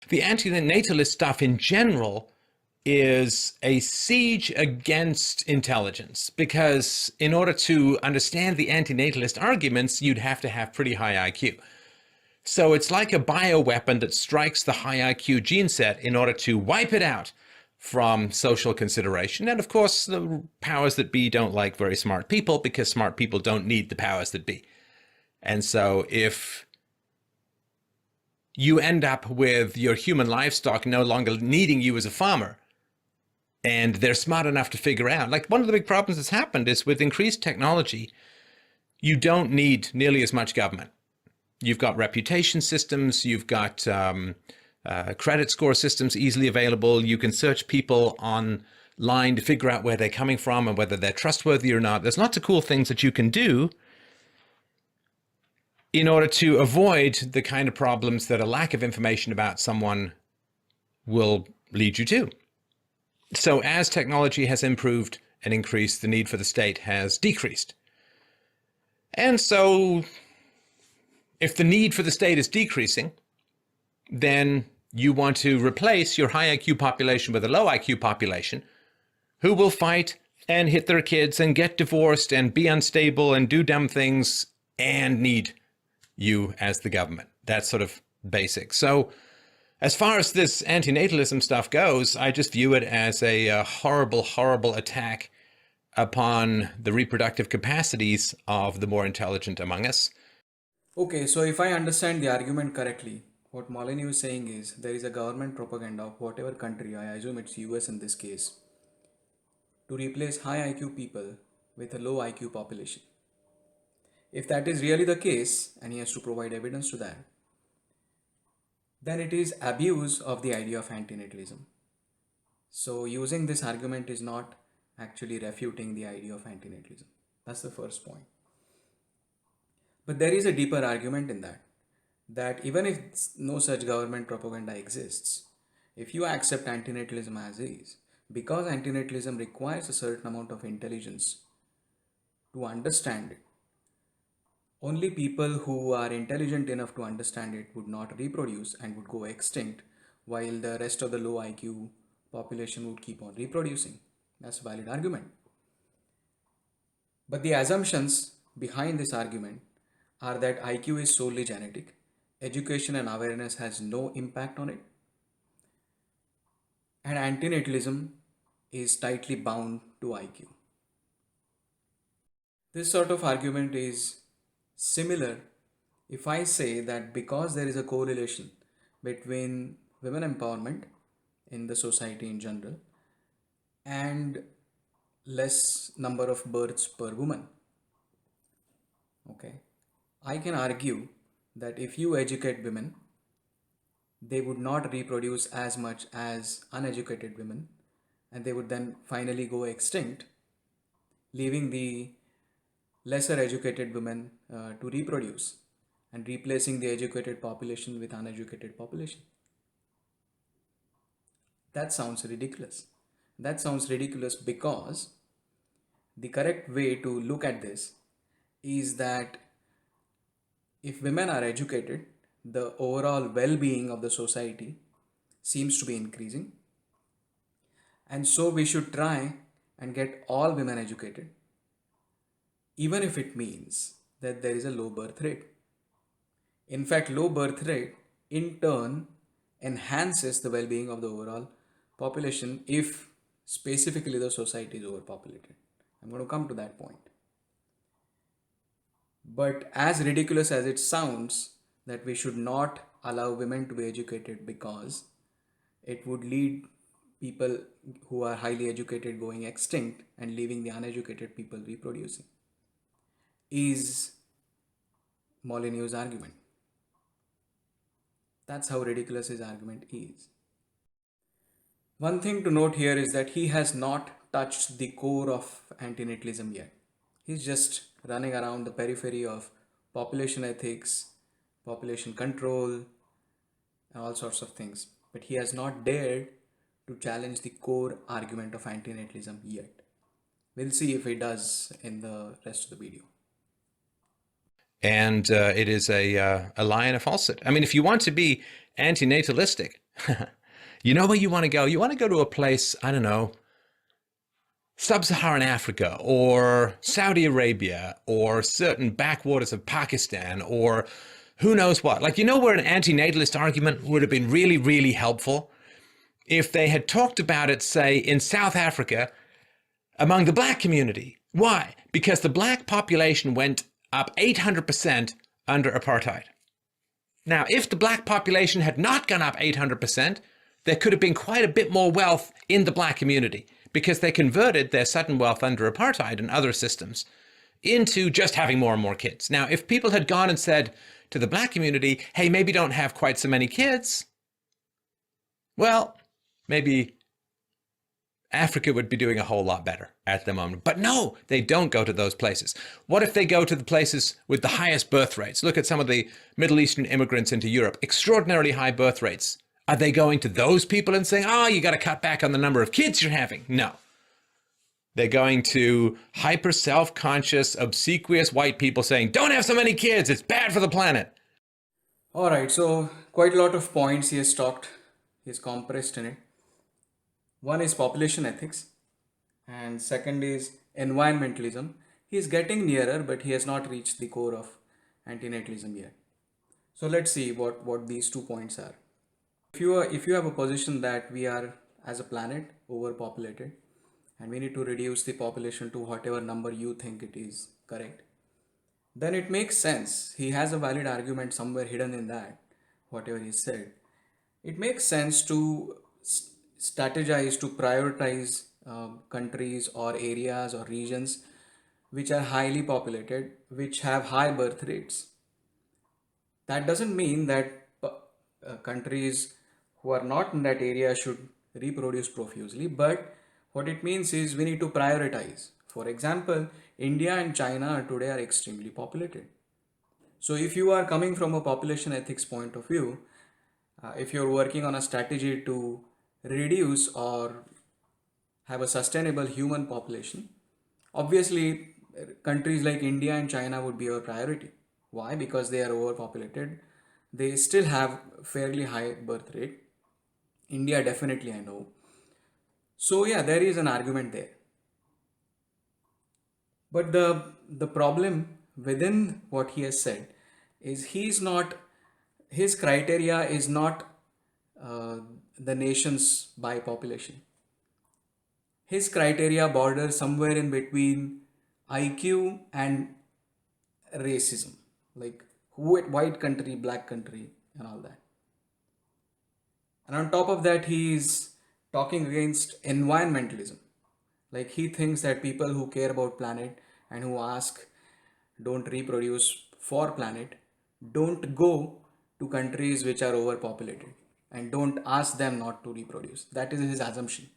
The antinatalist stuff in general is a siege against intelligence, because in order to understand the antinatalist arguments, you'd have to have pretty high IQ. So it's like a bioweapon that strikes the high IQ gene set in order to wipe it out from social consideration. And of course, the powers that be don't like very smart people, because smart people don't need the powers that be. And so if you end up with your human livestock no longer needing you as a farmer, and they're smart enough to figure out, like, one of the big problems that's happened is with increased technology, you don't need nearly as much government. You've got reputation systems, you've got credit score systems easily available. You can search people online to figure out where they're coming from and whether they're trustworthy or not. There's lots of cool things that you can do in order to avoid the kind of problems that a lack of information about someone will lead you to. So as technology has improved and increased, the need for the state has decreased. And so if the need for the state is decreasing, then you want to replace your high IQ population with a low IQ population who will fight and hit their kids and get divorced and be unstable and do dumb things and need you as the government. That's sort of basic. So as far as this antinatalism stuff goes, I just view it as a horrible, horrible attack upon the reproductive capacities of the more intelligent among us. Okay, so if I understand the argument correctly, what Molyneux is saying is there is a government propaganda of whatever country, I assume it's US in this case, to replace high IQ people with a low IQ population. If that is really the case, and he has to provide evidence to that, then it is abuse of the idea of antinatalism. So using this argument is not actually refuting the idea of antinatalism. That's the first point. But there is a deeper argument in that even if no such government propaganda exists, if you accept antinatalism as is, because antinatalism requires a certain amount of intelligence to understand it, only people who are intelligent enough to understand it would not reproduce and would go extinct, while the rest of the low IQ population would keep on reproducing. That's a valid argument. But the assumptions behind this argument are that IQ is solely genetic, education and awareness has no impact on it, and antinatalism is tightly bound to IQ. This sort of argument is similar if I say that because there is a correlation between women empowerment in the society in general and less number of births per woman. Okay, I can argue that if you educate women, they would not reproduce as much as uneducated women, and they would then finally go extinct, leaving the lesser educated women to reproduce and replacing the educated population with uneducated population. That sounds ridiculous. That sounds ridiculous because the correct way to look at this is that if women are educated, the overall well-being of the society seems to be increasing. And so we should try and get all women educated, even if it means that there is a low birth rate. In fact, low birth rate in turn enhances the well-being of the overall population if specifically the society is overpopulated. I'm going to come to that point. But as ridiculous as it sounds, that we should not allow women to be educated because it would lead people who are highly educated going extinct and leaving the uneducated people reproducing, is Molyneux's argument. That's how ridiculous his argument is. One thing to note here is that he has not touched the core of antinatalism yet. He's just running around the periphery of population ethics, population control, and all sorts of things. But he has not dared to challenge the core argument of antinatalism yet. We'll see if he does in the rest of the video. And it is a lie and a falsehood. I mean, if you want to be antinatalistic, You know where you want to go? You want to go to a place, I don't know, sub-Saharan Africa or Saudi Arabia or certain backwaters of Pakistan or who knows what. Like, you know where an anti-natalist argument would have been really, really helpful? If they had talked about it, say, in South Africa among the black community. Why? Because the black population went up 800% under apartheid. Now, if the black population had not gone up 800%, there could have been quite a bit more wealth in the black community because they converted their sudden wealth under apartheid and other systems into just having more and more kids. Now, if people had gone and said to the black community, hey, maybe don't have quite so many kids, well, maybe Africa would be doing a whole lot better at the moment. But no, they don't go to those places. What if they go to the places with the highest birth rates? Look at some of the Middle Eastern immigrants into Europe, extraordinarily high birth rates. Are they going to those people and saying, oh, you got to cut back on the number of kids you're having? No. They're going to hyper self-conscious, obsequious white people saying, don't have so many kids, it's bad for the planet. All right, so quite a lot of points he has talked, he has compressed in it. One is population ethics, and second is environmentalism. He is getting nearer, but he has not reached the core of antinatalism yet. So let's see what these 2 points are. If you have a position that we are as a planet overpopulated and we need to reduce the population to whatever number you think it is correct, then it makes sense. He has a valid argument somewhere hidden in that, whatever he said. It makes sense to strategize, to prioritize countries or areas or regions which are highly populated, which have high birth rates. That doesn't mean that countries who are not in that area should reproduce profusely, but what it means is we need to prioritize. For example, India and China today are extremely populated. So if you are coming from a population ethics point of view, if you're working on a strategy to reduce or have a sustainable human population, obviously countries like India and China would be your priority. Why? Because they are overpopulated. They still have fairly high birth rate. India definitely, I know. So yeah, there is an argument there. But the problem within what he has said is his criteria is not the nations by population. His criteria borders somewhere in between IQ and racism, like white country, black country, and all that. And on top of that, he is talking against environmentalism. Like he thinks that people who care about planet and who ask don't reproduce for planet don't go to countries which are overpopulated and don't ask them not to reproduce. That is his assumption.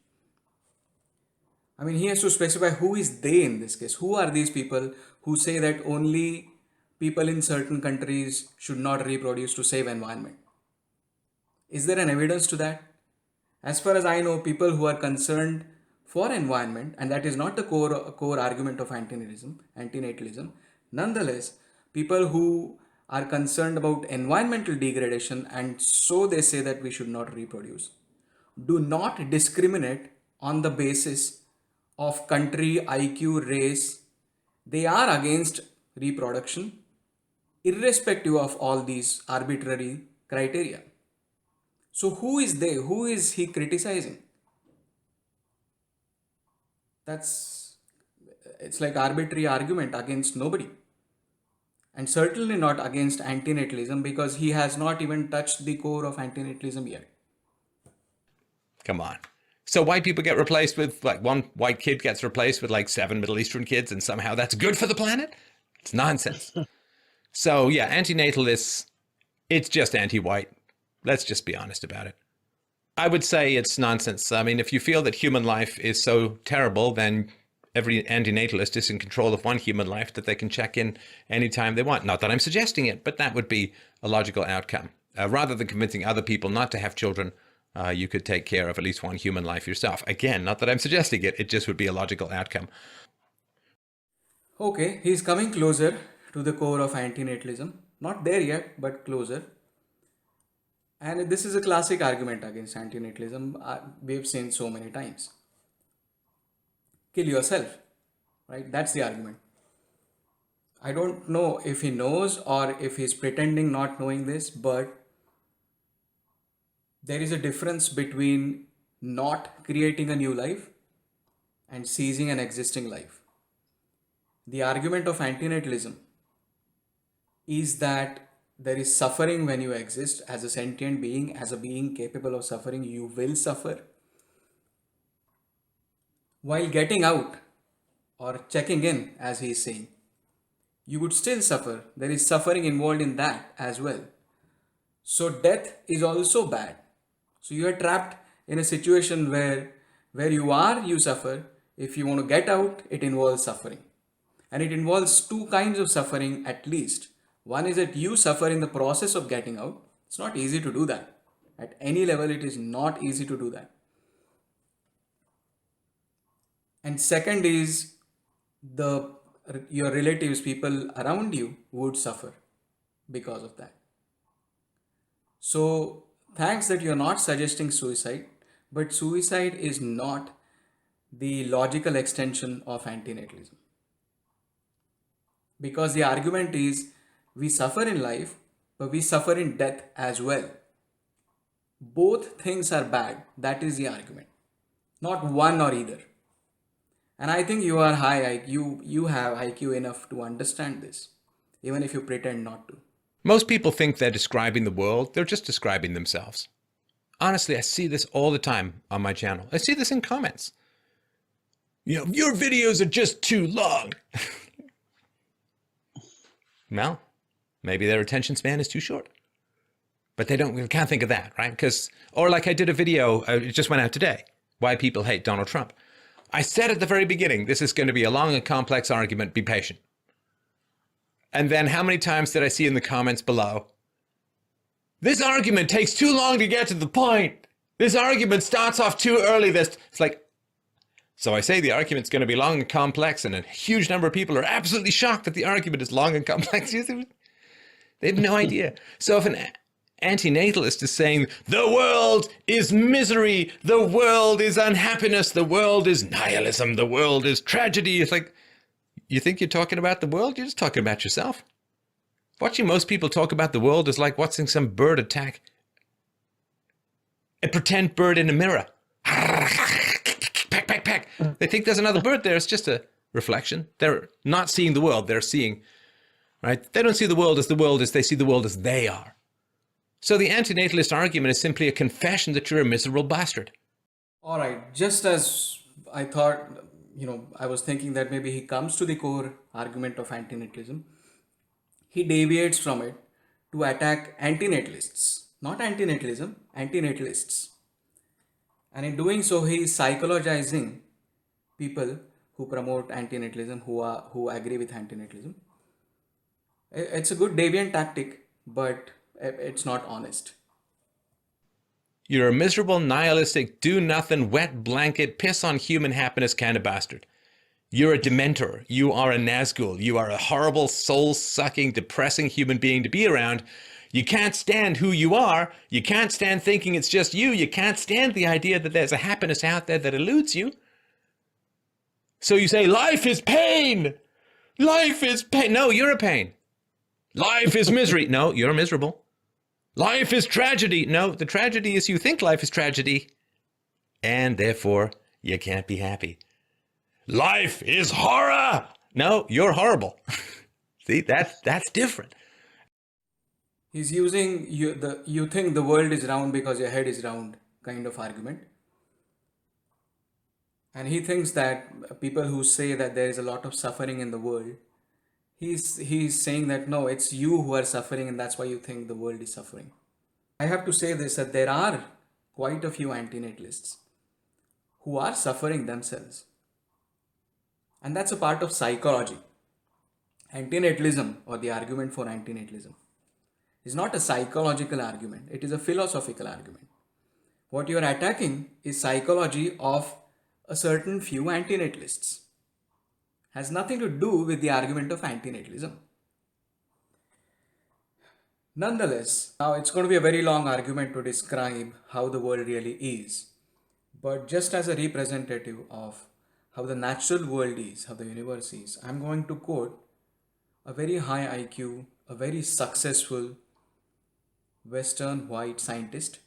I mean, he has to specify who is they in this case. Who are these people who say that only people in certain countries should not reproduce to save environment? Is there an evidence to that? As far as I know, people who are concerned for environment, and that is not the core argument of antinatalism. Nonetheless, people who are concerned about environmental degradation and so they say that we should not reproduce, do not discriminate on the basis of country, IQ, race. They are against reproduction irrespective of all these arbitrary criteria. So who is they? Who is he criticizing? It's like arbitrary argument against nobody. And certainly not against antinatalism because he has not even touched the core of antinatalism yet. Come on. So white people get replaced with, like, one white kid gets replaced with like 7 Middle Eastern kids and somehow that's good for the planet? It's nonsense. So yeah, antinatalists, it's just anti-white. Let's just be honest about it. I would say it's nonsense. I mean, if you feel that human life is so terrible, then every antinatalist is in control of one human life that they can check in anytime they want. Not that I'm suggesting it, but that would be a logical outcome. Rather than convincing other people not to have children, you could take care of at least one human life yourself. Again, not that I'm suggesting it, it just would be a logical outcome. Okay, he's coming closer to the core of antinatalism. Not there yet, but closer. And this is a classic argument against antinatalism. We've seen so many times. Kill yourself, right? That's the argument. I don't know if he knows or if he's pretending not knowing this, but there is a difference between not creating a new life and seizing an existing life. The argument of antinatalism is that there is suffering when you exist as a sentient being, as a being capable of suffering, you will suffer. While getting out or checking in, as he is saying, you would still suffer. There is suffering involved in that as well. So death is also bad. So you are trapped in a situation where you suffer. If you want to get out, it involves suffering. And it involves two kinds of suffering at least. One is that you suffer in the process of getting out. It's not easy to do that. At any level, it is not easy to do that. And second is the your relatives, people around you would suffer because of that. So thanks that you're not suggesting suicide, but suicide is not the logical extension of antinatalism. Because the argument is we suffer in life, but we suffer in death as well. Both things are bad. That is the argument. Not one or either. And I think you are high, you have IQ enough to understand this, even if you pretend not to. Most people think they're describing the world. They're just describing themselves. Honestly, I see this all the time on my channel. I see this in comments. You know, your videos are just too long. Well, maybe their attention span is too short. But we can't think of that, right? Or like I did a video, it just went out today, why people hate Donald Trump. I said at the very beginning, this is going to be a long and complex argument, be patient. And then how many times did I see in the comments below, this argument takes too long to get to the point. This argument starts off too early. It's like, so I say the argument's going to be long and complex, and a huge number of people are absolutely shocked that the argument is long and complex. They have no idea. So if an antinatalist is saying the world is misery, the world is unhappiness, the world is nihilism, the world is tragedy, it's like, you think you're talking about the world? You're just talking about yourself. Watching most people talk about the world is like watching some bird attack a pretend bird in a mirror. Peck, peck, peck. They think there's another bird there. It's just a reflection. They're not seeing the world. They're seeing, right? They don't see the world as the world is. They see the world as they are. So the antinatalist argument is simply a confession that you're a miserable bastard. All right, just as I thought, I was thinking that maybe he comes to the core argument of antinatalism, he deviates from it to attack antinatalists. Not antinatalism, antinatalists. And in doing so, he is psychologizing people who promote antinatalism, who agree with antinatalism. It's a good deviant tactic, but it's not honest. You're a miserable, nihilistic, do-nothing, wet blanket, piss-on-human happiness kind of bastard. You're a dementor. You are a Nazgul. You are a horrible, soul-sucking, depressing human being to be around. You can't stand who you are. You can't stand thinking it's just you. You can't stand the idea that there's a happiness out there that eludes you. So you say, life is pain. Life is pain. No, you're a pain. Life is misery. No, you're miserable. Life is tragedy. No, the tragedy is you think life is tragedy, and therefore you can't be happy. Life is horror. No, you're horrible. See, that's different. He's using you think the world is round because your head is round kind of argument. And he thinks that people who say that there is a lot of suffering in the world, he's saying that no, it's you who are suffering and that's why you think the world is suffering. I have to say this, that there are quite a few antinatalists who are suffering themselves. And that's a part of psychology. Antinatalism, or the argument for antinatalism, is not a psychological argument. It is a philosophical argument. What you are attacking is psychology of a certain few antinatalists. Has nothing to do with the argument of antinatalism. Nonetheless, now it's going to be a very long argument to describe how the world really is. But just as a representative of how the natural world is, how the universe is, I'm going to quote a very high IQ, a very successful Western white scientist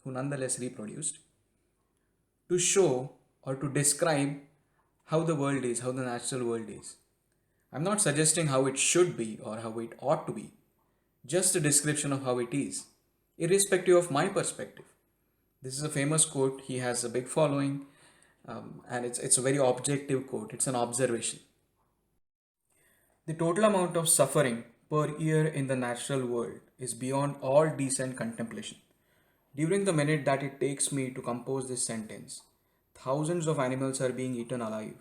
who nonetheless reproduced to show or to describe how the world is, how the natural world is. I'm not suggesting how it should be or how it ought to be, just a description of how it is, irrespective of my perspective. This is a famous quote. He has a big following, and it's a very objective quote. It's an observation. The total amount of suffering per year in the natural world is beyond all decent contemplation. During the minute that it takes me to compose this sentence, thousands of animals are being eaten alive.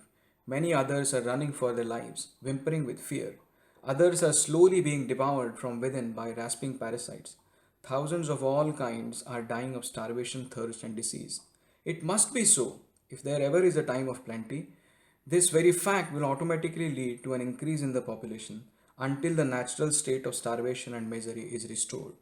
Many others are running for their lives, whimpering with fear. Others are slowly being devoured from within by rasping parasites. Thousands of all kinds are dying of starvation, thirst, and disease. It must be so. If there ever is a time of plenty, this very fact will automatically lead to an increase in the population until the natural state of starvation and misery is restored.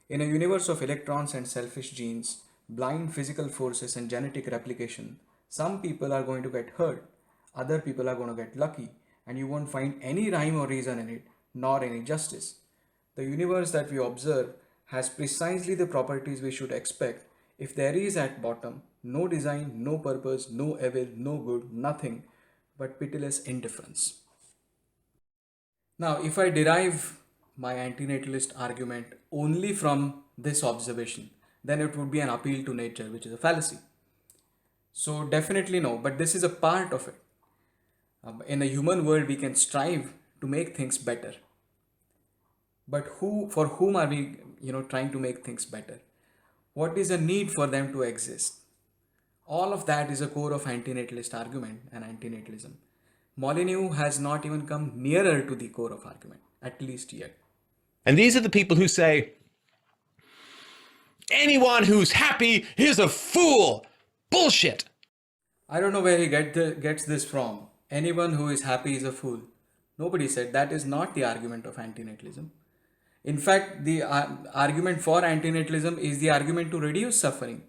In a universe of electrons and selfish genes, blind physical forces, and genetic replication, some people are going to get hurt, other people are going to get lucky, and you won't find any rhyme or reason in it, nor any justice. The universe that we observe has precisely the properties we should expect if there is at bottom no design, no purpose, no evil, no good, nothing but pitiless indifference. Now, if I derive my antinatalist argument only from this observation, then it would be an appeal to nature, which is a fallacy. So, definitely no, but this is a part of it. In a human world, we can strive to make things better. But for whom are we, trying to make things better? What is the need for them to exist? All of that is a core of antinatalist argument and antinatalism. Molyneux has not even come nearer to the core of argument, at least yet. And these are the people who say, anyone who's happy is a fool. Bullshit. I don't know where he gets this from. Anyone who is happy is a fool. Nobody said that is not the argument of antinatalism. In fact, the argument for antinatalism is the argument to reduce suffering.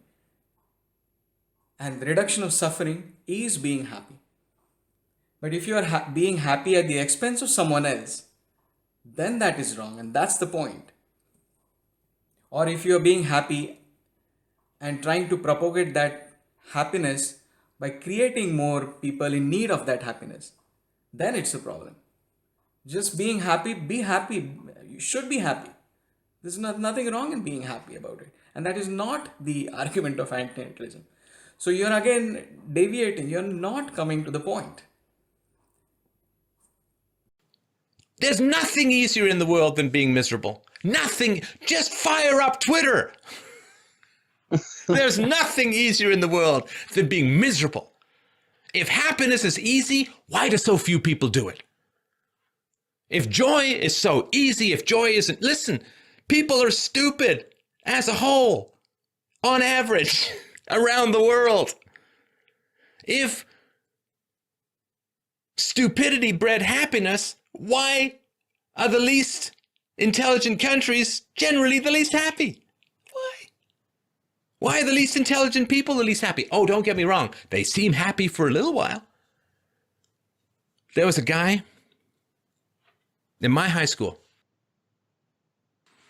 And the reduction of suffering is being happy. But if you are being happy at the expense of someone else, then that is wrong, and that's the point. Or if you are being happy and trying to propagate that happiness by creating more people in need of that happiness, then it's a problem. Just being happy, be happy. You should be happy. There's nothing wrong in being happy about it. And that is not the argument of antinatalism. So you're again deviating. You're not coming to the point. There's nothing easier in the world than being miserable. Nothing. Just fire up Twitter. There's nothing easier in the world than being miserable. If happiness is easy, why do so few people do it? If joy is so easy, if joy isn't... Listen, people are stupid as a whole, on average, around the world. If stupidity bred happiness, why are the least intelligent countries generally the least happy? Why are the least intelligent people the least happy? Oh, don't get me wrong. They seem happy for a little while. There was a guy in my high school,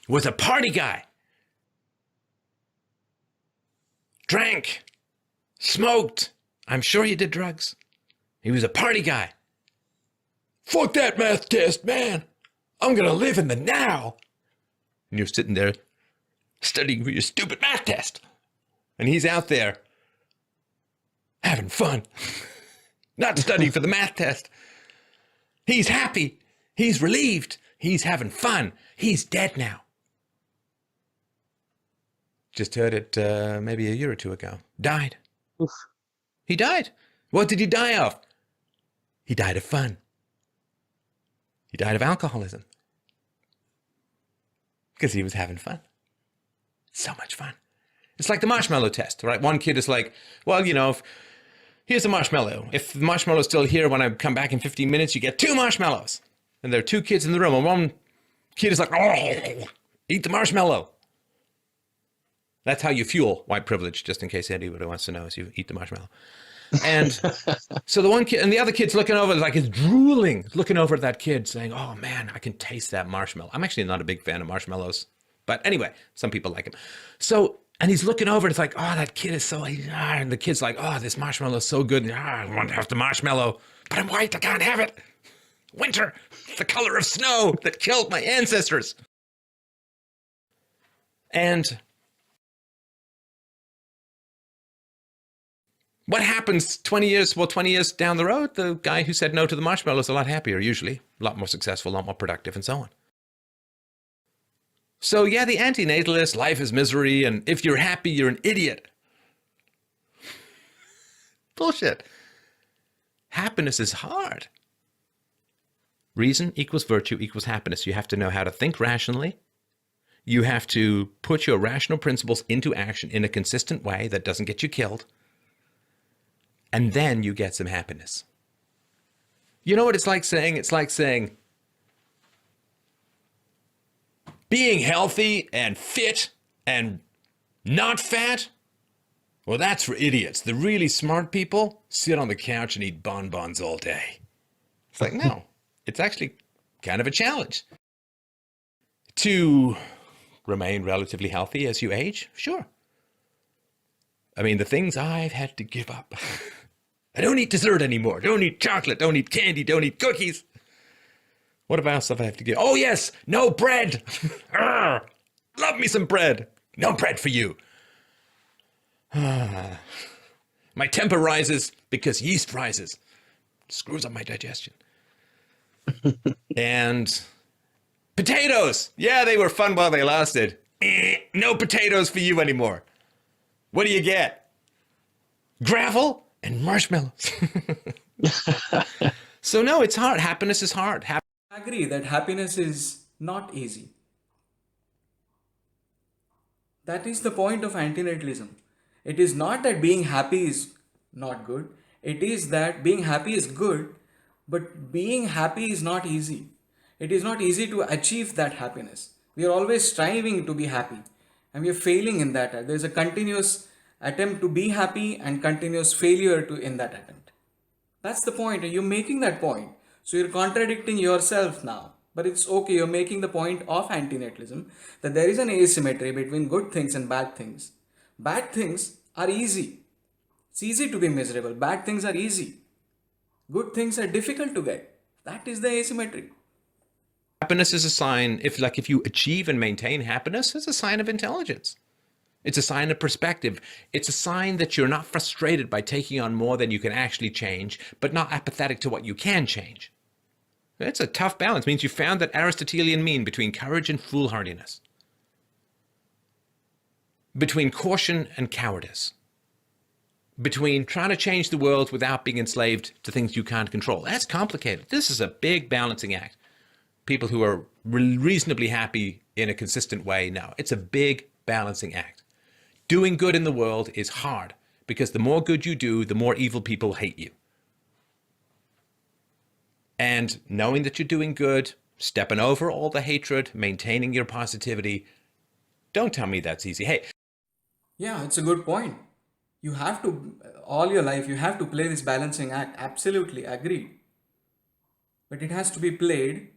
was a party guy. Drank, smoked. I'm sure he did drugs. He was a party guy. Fuck that math test, man. I'm going to live in the now. And you're sitting there studying for your stupid math test. And he's out there having fun, not studying for the math test. He's happy. He's relieved. He's having fun. He's dead now. Just heard it maybe a year or two ago. Died. Oof. He died. What did he die of? He died of fun. He died of alcoholism. Because he was having fun. So much fun. It's like the marshmallow test, right? One kid is like, well, here's a marshmallow. If the marshmallow's still here when I come back in 15 minutes, you get 2 marshmallows. And there are 2 kids in the room, and one kid is like, oh, Eat the marshmallow. That's how you fuel white privilege, just in case anybody wants to know, is you eat the marshmallow. And so the one kid, and the other kid's looking over, like he's drooling, looking over at that kid saying, oh man, I can taste that marshmallow. I'm actually not a big fan of marshmallows, but anyway, some people like them. So, and he's looking over and it's like, oh, that kid is so, and the kid's like, oh, this marshmallow is so good. I want to have the marshmallow, but I'm white, I can't have it. Winter, the color of snow that killed my ancestors. And what happens 20 years down the road? The guy who said no to the marshmallow is a lot happier, usually, a lot more successful, a lot more productive, and so on. So yeah, the antinatalist, life is misery, and if you're happy, you're an idiot. Bullshit. Happiness is hard. Reason equals virtue equals happiness. You have to know how to think rationally. You have to put your rational principles into action in a consistent way that doesn't get you killed. And then you get some happiness. You know what it's like saying? It's like saying, being healthy and fit and not fat, well, that's for idiots. The really smart people sit on the couch and eat bonbons all day. It's like, no, it's actually kind of a challenge. To remain relatively healthy as you age, sure. I mean, the things I've had to give up. I don't eat dessert anymore. Don't eat chocolate. Don't eat candy. Don't eat cookies. What about stuff I have to give? Oh, yes. No bread. Love me some bread. No bread for you. My temper rises because yeast rises. Screws up my digestion. And potatoes. Yeah, they were fun while they lasted. No potatoes for you anymore. What do you get? Gravel and marshmallows. So no, it's hard. Happiness is hard. I agree that happiness is not easy. That is the point of antinatalism. It is not that being happy is not good. It is that being happy is good, but being happy is not easy. It is not easy to achieve that happiness. We are always striving to be happy and we are failing in that. There is a continuous attempt to be happy and continuous failure in that attempt. That's the point. You're making that point. So you're contradicting yourself now. But it's okay. You're making the point of antinatalism that there is an asymmetry between good things and bad things. Bad things are easy. It's easy to be miserable. Bad things are easy. Good things are difficult to get. That is the asymmetry. Happiness is a sign, if you achieve and maintain happiness, it's a sign of intelligence. It's a sign of perspective. It's a sign that you're not frustrated by taking on more than you can actually change, but not apathetic to what you can change. It's a tough balance. It means you found that Aristotelian mean between courage and foolhardiness, between caution and cowardice, between trying to change the world without being enslaved to things you can't control. That's complicated. This is a big balancing act. People who are reasonably happy in a consistent way, no, it's a big balancing act. Doing good in the world is hard because the more good you do, the more evil people hate you. And knowing that you're doing good, stepping over all the hatred, maintaining your positivity, don't tell me that's easy. Hey. Yeah, it's a good point. You have to, all your life, you have to play this balancing act. Absolutely, agreed. But it has to be played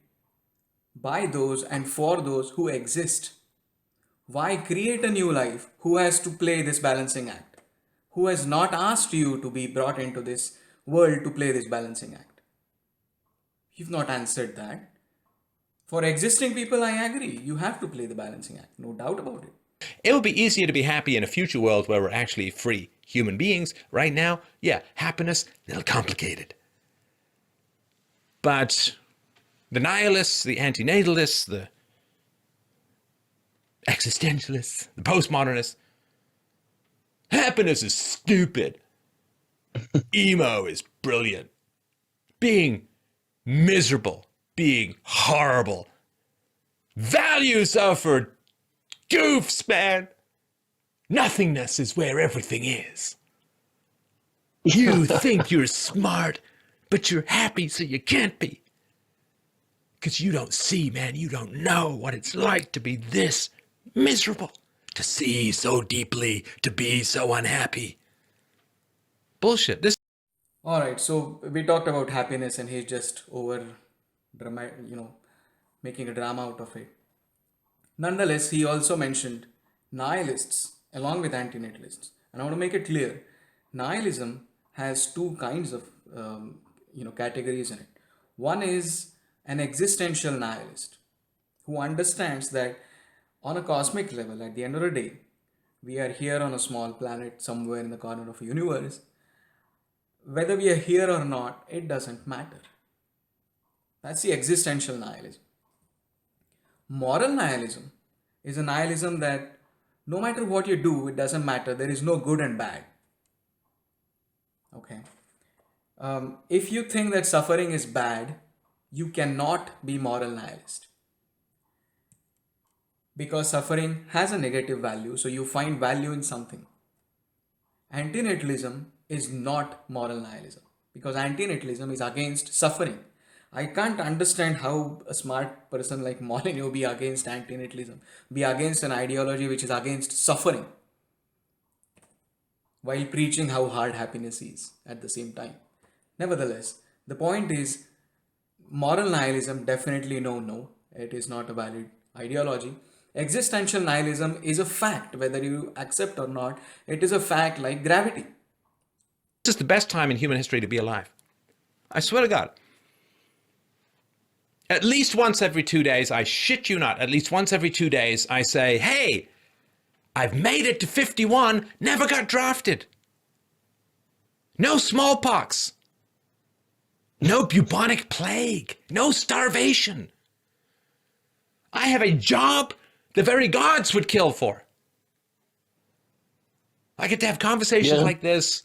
by those and for those who exist. Why create a new life who has to play this balancing act? Who has not asked you to be brought into this world to play this balancing act? You've not answered that. For existing people, I agree. You have to play the balancing act. No doubt about it. It would be easier to be happy in a future world where we're actually free human beings. Right now, yeah, happiness, a little complicated. But the nihilists, the antinatalists, the existentialists, the postmodernists, happiness is stupid. Emo is brilliant. Being miserable, being horrible. Values are for goofs, man. Nothingness is where everything is. You think you're smart, but you're happy so you can't be. Because you don't see, man, you don't know what it's like to be this miserable, to see so deeply, to be so unhappy. Bullshit. This All right, so we talked about happiness, and he's just over drama, making a drama out of it. Nonetheless, he also mentioned nihilists along with antinatalists. And I want to make it clear, nihilism has two kinds of categories in it. One is an existential nihilist who understands that on a cosmic level, at the end of the day, we are here on a small planet somewhere in the corner of a universe. Whether we are here or not, it doesn't matter. That's the existential nihilism. Moral nihilism is a nihilism that no matter what you do, it doesn't matter. There is no good and bad. Okay. If you think that suffering is bad, you cannot be moral nihilist because suffering has a negative value. So you find value in something. Antinatalism is not moral nihilism because antinatalism is against suffering. I can't understand how a smart person like Molyneux be against antinatalism, be against an ideology which is against suffering, while preaching how hard happiness is at the same time. Nevertheless, the point is moral nihilism definitely no, it is not a valid ideology. Existential nihilism is a fact, whether you accept or not, it is a fact like gravity. is the best time in human history to be alive. I swear to God. At least once every 2 days, I shit you not, at least once every 2 days, I say, hey, I've made it to 51, never got drafted. No smallpox. No bubonic plague. No starvation. I have a job the very gods would kill for. I get to have conversations like this,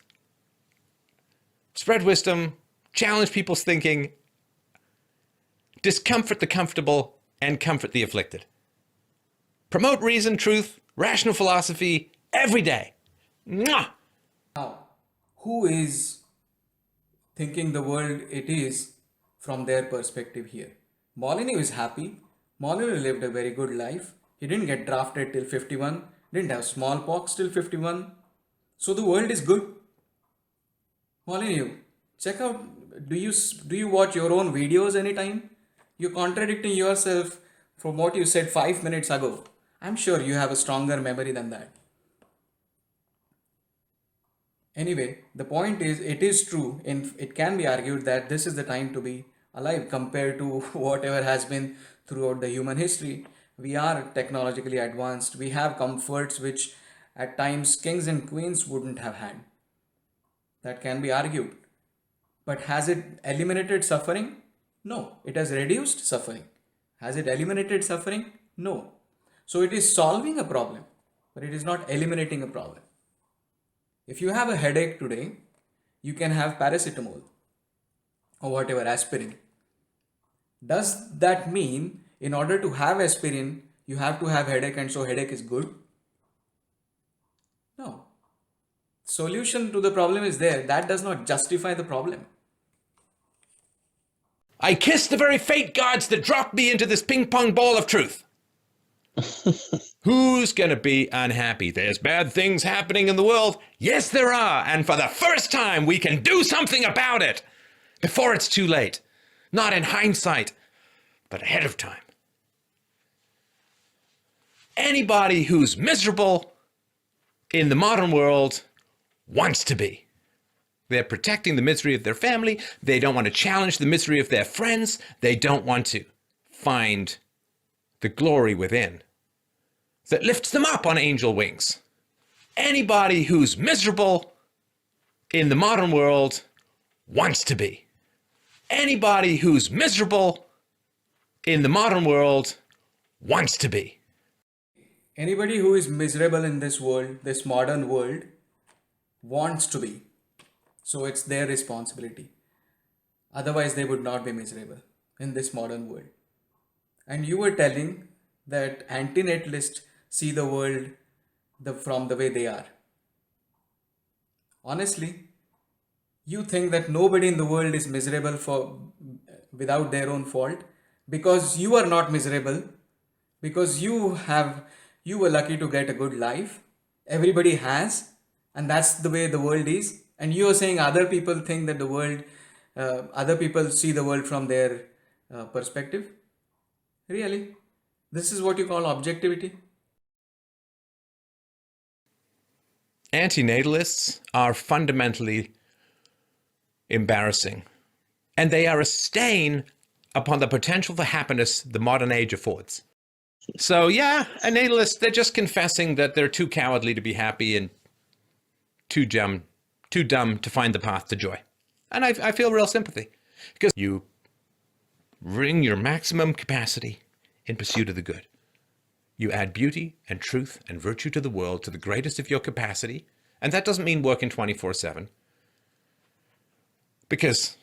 spread wisdom, challenge people's thinking, discomfort the comfortable, and comfort the afflicted. Promote reason, truth, rational philosophy every day. Mwah! Now, who is thinking the world it is from their perspective here? Molyneux is happy. Molyneux lived a very good life. He didn't get drafted till 51, didn't have smallpox till 51. So the world is good. Molyneux, check out, do you watch your own videos anytime? You're contradicting yourself from what you said 5 minutes ago. I'm sure you have a stronger memory than that. Anyway, the point is, it is true, and it can be argued that this is the time to be alive compared to whatever has been throughout the human history. We are technologically advanced. We have comforts which at times kings and queens wouldn't have had. That can be argued. But has it eliminated suffering? No. It has reduced suffering. Has it eliminated suffering? No. So it is solving a problem, but it is not eliminating a problem. If you have a headache today, you can have paracetamol or whatever, aspirin. Does that mean in order to have aspirin, you have to have headache and so headache is good? No. Solution to the problem is there. That does not justify the problem. I kiss the very fate gods that dropped me into this ping pong ball of truth. Who's going to be unhappy? There's bad things happening in the world. Yes, there are. And for the first time, we can do something about it before it's too late. Not in hindsight, but ahead of time. Anybody who's miserable in the modern world wants to be. They're protecting the misery of their family. They don't want to challenge the misery of their friends. They don't want to find the glory within that lifts them up on angel wings. Anybody who's miserable in the modern world wants to be. Anybody who's miserable in the modern world wants to be. Anybody who is miserable in this world, this modern world, wants to be. So it's their responsibility. Otherwise, they would not be miserable in this modern world. And you were telling that antinatalists see the world from the way they are. Honestly, you think that nobody in the world is miserable without their own fault? because you are not miserable, because you were lucky to get a good life. Everybody has, and that's the way the world is. And you are saying other people think that the world, other people see the world from their perspective. Really? This is what you call objectivity? Antinatalists are fundamentally embarrassing, and they are a stain upon the potential for happiness the modern age affords. So yeah, a natalist, they're just confessing that they're too cowardly to be happy and too dumb to find the path to joy. And I feel real sympathy, because you bring your maximum capacity in pursuit of the good. You add beauty and truth and virtue to the world to the greatest of your capacity. And that doesn't mean working 24/7, because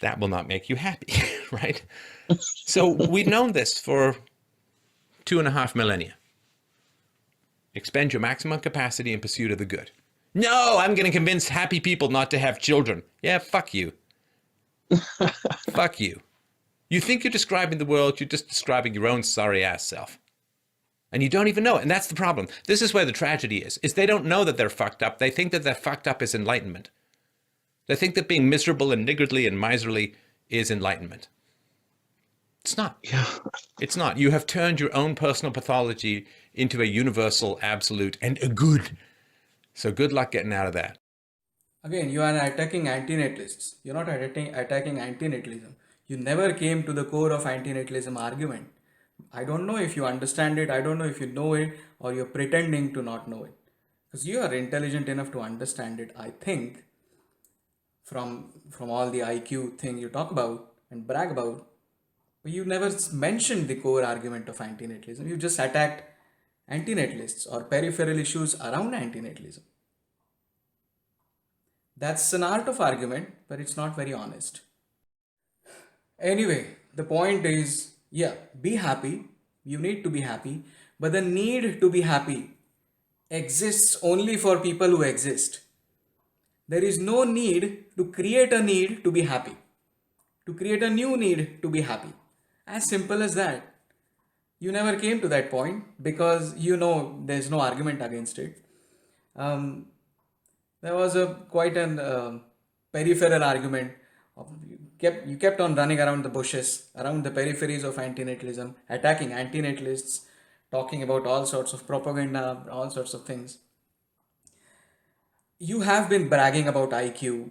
that will not make you happy, right? So we've known this for 2.5 millennia. Expend your maximum capacity in pursuit of the good. No, I'm going to convince happy people not to have children. Yeah, fuck you. Fuck you. You think you're describing the world, you're just describing your own sorry ass self. And you don't even know it. And that's the problem. This is where the tragedy is they don't know that they're fucked up. They think that they're fucked up is enlightenment. They think that being miserable and niggardly and miserly is enlightenment. It's not. Yeah. It's not. You have turned your own personal pathology into a universal, absolute, and a good. So good luck getting out of that. Again, you are attacking antinatalists. You're not attacking antinatalism. You never came to the core of antinatalism argument. I don't know if you understand it, I don't know if you know it, or you're pretending to not know it. Because you are intelligent enough to understand it, I think, from all the IQ thing you talk about and brag about. But you never mentioned the core argument of antinatalism. You just attacked antinatalists or peripheral issues around antinatalism. That's an art of argument, but it's not very honest. Anyway, the point is, yeah, be happy. You need to be happy. But the need to be happy exists only for people who exist. There is no need to create a need to be happy, to create a new need to be happy. As simple as that. You never came to that point because you know there's no argument against it. There was quite an peripheral argument. You kept on running around the bushes, around the peripheries of antinatalism, attacking antinatalists, talking about all sorts of propaganda, all sorts of things. You have been bragging about IQ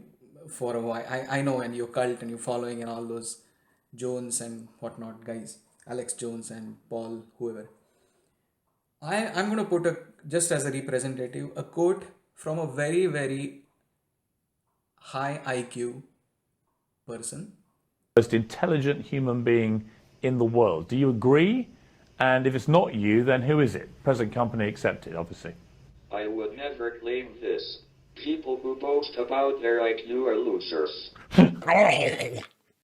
for a while. I know, and your cult and your following and all those Jones and whatnot guys, Alex Jones and Paul, whoever. I'm going to put just as a representative, a quote from a very, very high IQ person. Most intelligent human being in the world. Do you agree? And if it's not you, then who is it? Present company accepted, obviously. I would never claim this. People who boast about their IQ are losers.